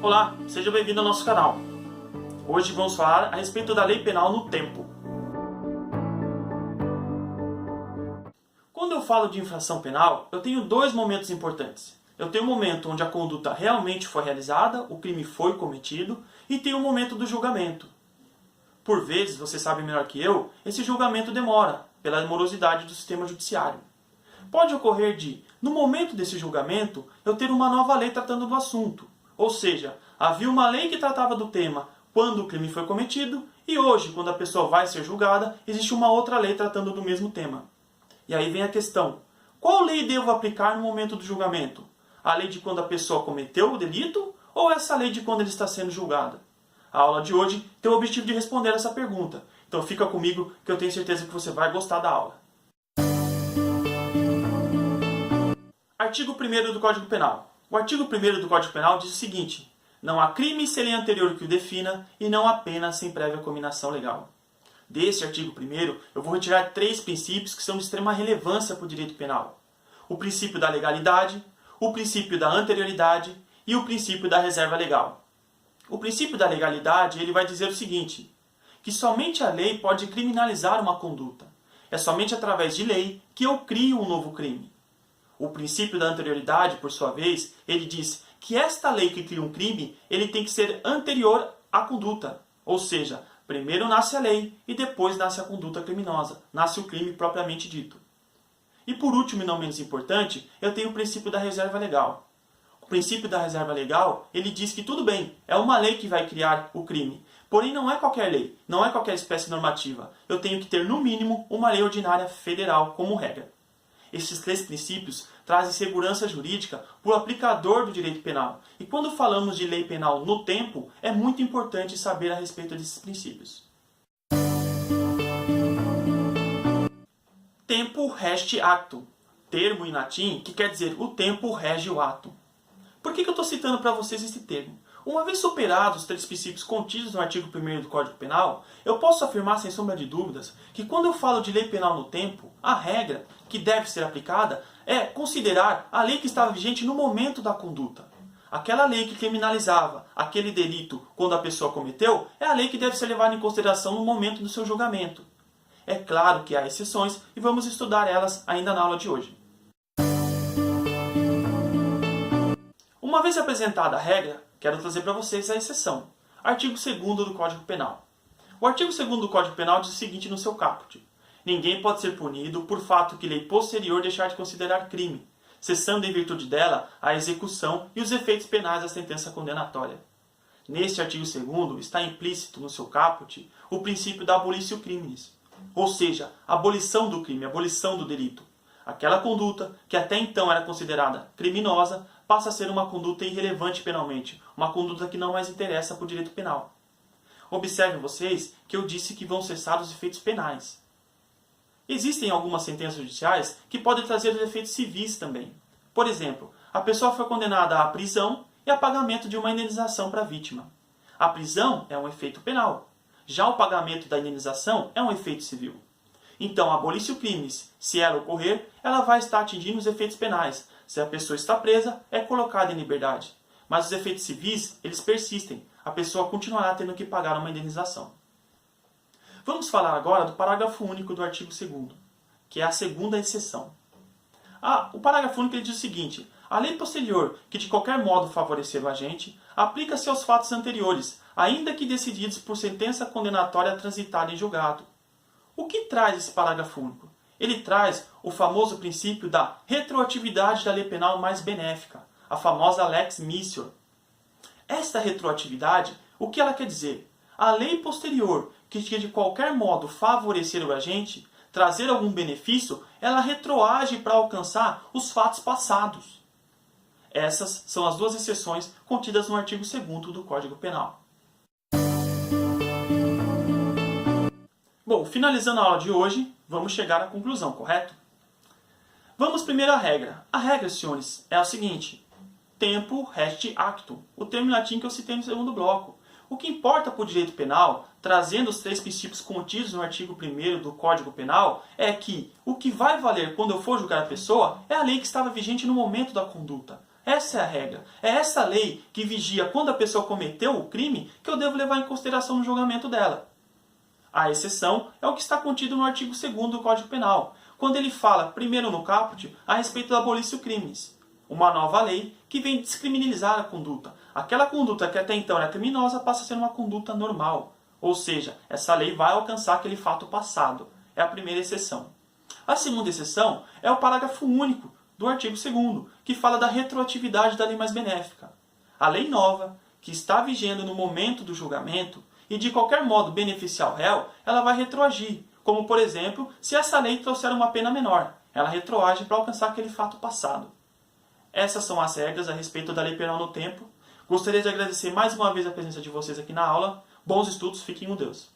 Olá, seja bem-vindo ao nosso canal. Hoje vamos falar a respeito da lei penal no tempo. Quando eu falo de infração penal, eu tenho dois momentos importantes. Eu tenho o momento onde a conduta realmente foi realizada, o crime foi cometido, e tem o momento do julgamento. Por vezes, você sabe melhor que eu, esse julgamento demora, pela morosidade do sistema judiciário. Pode ocorrer de, no momento desse julgamento, eu ter uma nova lei tratando do assunto. Ou seja, havia uma lei que tratava do tema quando o crime foi cometido, e hoje, quando a pessoa vai ser julgada, existe uma outra lei tratando do mesmo tema. E aí vem a questão, qual lei devo aplicar no momento do julgamento? A lei de quando a pessoa cometeu o delito, ou essa lei de quando ele está sendo julgado? A aula de hoje tem o objetivo de responder essa pergunta, então fica comigo que eu tenho certeza que você vai gostar da aula. Artigo 1º do Código Penal. O artigo 1º do Código Penal diz o seguinte: não há crime sem lei anterior que o defina e não há pena sem prévia cominação legal. Deste artigo 1º, eu vou retirar três princípios que são de extrema relevância para o direito penal. O princípio da legalidade, o princípio da anterioridade e o princípio da reserva legal. O princípio da legalidade ele vai dizer o seguinte, que somente a lei pode criminalizar uma conduta. É somente através de lei que eu crio um novo crime. O princípio da anterioridade, por sua vez, ele diz que esta lei que cria um crime, ele tem que ser anterior à conduta. Ou seja, primeiro nasce a lei e depois nasce a conduta criminosa, nasce o crime propriamente dito. E por último e não menos importante, eu tenho o princípio da reserva legal. O princípio da reserva legal, ele diz que tudo bem, é uma lei que vai criar o crime. Porém não é qualquer lei, não é qualquer espécie normativa. Eu tenho que ter no mínimo uma lei ordinária federal como regra. Esses três princípios trazem segurança jurídica para o aplicador do direito penal. E quando falamos de lei penal no tempo, é muito importante saber a respeito desses princípios. Tempo reste actum. Termo em latim que quer dizer o tempo rege o ato. Por que eu estou citando para vocês esse termo? Uma vez superados os três princípios contidos no artigo 1º do Código Penal, eu posso afirmar sem sombra de dúvidas que quando eu falo de lei penal no tempo, a regra que deve ser aplicada é considerar a lei que estava vigente no momento da conduta. Aquela lei que criminalizava aquele delito quando a pessoa cometeu é a lei que deve ser levada em consideração no momento do seu julgamento. É claro que há exceções e vamos estudar elas ainda na aula de hoje. Uma vez apresentada a regra, quero trazer para vocês a exceção. Artigo 2º do Código Penal. O artigo 2º do Código Penal diz o seguinte no seu caput. Ninguém pode ser punido por fato que lei posterior deixar de considerar crime, cessando em virtude dela a execução e os efeitos penais da sentença condenatória. Neste artigo 2º está implícito no seu caput o princípio da abolitio criminis, ou seja, a abolição do crime, a abolição do delito. Aquela conduta, que até então era considerada criminosa, passa a ser uma conduta irrelevante penalmente, uma conduta que não mais interessa para o direito penal. Observem vocês que eu disse que vão cessar os efeitos penais. Existem algumas sentenças judiciais que podem trazer os efeitos civis também. Por exemplo, a pessoa foi condenada à prisão e a pagamento de uma indenização para a vítima. A prisão é um efeito penal. Já o pagamento da indenização é um efeito civil. Então, a abolitio criminis, se ela ocorrer, ela vai estar atingindo os efeitos penais. Se a pessoa está presa, é colocada em liberdade. Mas os efeitos civis, eles persistem. A pessoa continuará tendo que pagar uma indenização. Vamos falar agora do parágrafo único do artigo 2º, que é a segunda exceção. O parágrafo único ele diz o seguinte: a lei posterior, que de qualquer modo favorecer o agente, aplica-se aos fatos anteriores, ainda que decididos por sentença condenatória transitada em julgado. O que traz esse parágrafo único? Ele traz o famoso princípio da retroatividade da lei penal mais benéfica, a famosa lex missior. Esta retroatividade, o que ela quer dizer? A lei posterior, que de qualquer modo favorecer o agente, trazer algum benefício, ela retroage para alcançar os fatos passados. Essas são as duas exceções contidas no artigo 2º do Código Penal. Bom, finalizando a aula de hoje, vamos chegar à conclusão, correto? Vamos primeiro à regra. A regra, senhores, é a seguinte: tempo reste actum, o termo em latim que eu citei no segundo bloco. O que importa para o direito penal, trazendo os três princípios contidos no artigo 1º do Código Penal, é que o que vai valer quando eu for julgar a pessoa é a lei que estava vigente no momento da conduta. Essa é a regra. É essa lei que vigia quando a pessoa cometeu o crime que eu devo levar em consideração no julgamento dela. A exceção é o que está contido no artigo 2º do Código Penal, quando ele fala, primeiro no caput, a respeito da abolição crimes. Uma nova lei que vem descriminalizar a conduta. Aquela conduta que até então era criminosa passa a ser uma conduta normal. Ou seja, essa lei vai alcançar aquele fato passado. É a primeira exceção. A segunda exceção é o parágrafo único do artigo 2º, que fala da retroatividade da lei mais benéfica. A lei nova, que está vigendo no momento do julgamento, e de qualquer modo beneficiar o réu, ela vai retroagir, como por exemplo, se essa lei trouxer uma pena menor, ela retroage para alcançar aquele fato passado. Essas são as regras a respeito da lei penal no tempo. Gostaria de agradecer mais uma vez a presença de vocês aqui na aula. Bons estudos, fiquem com Deus.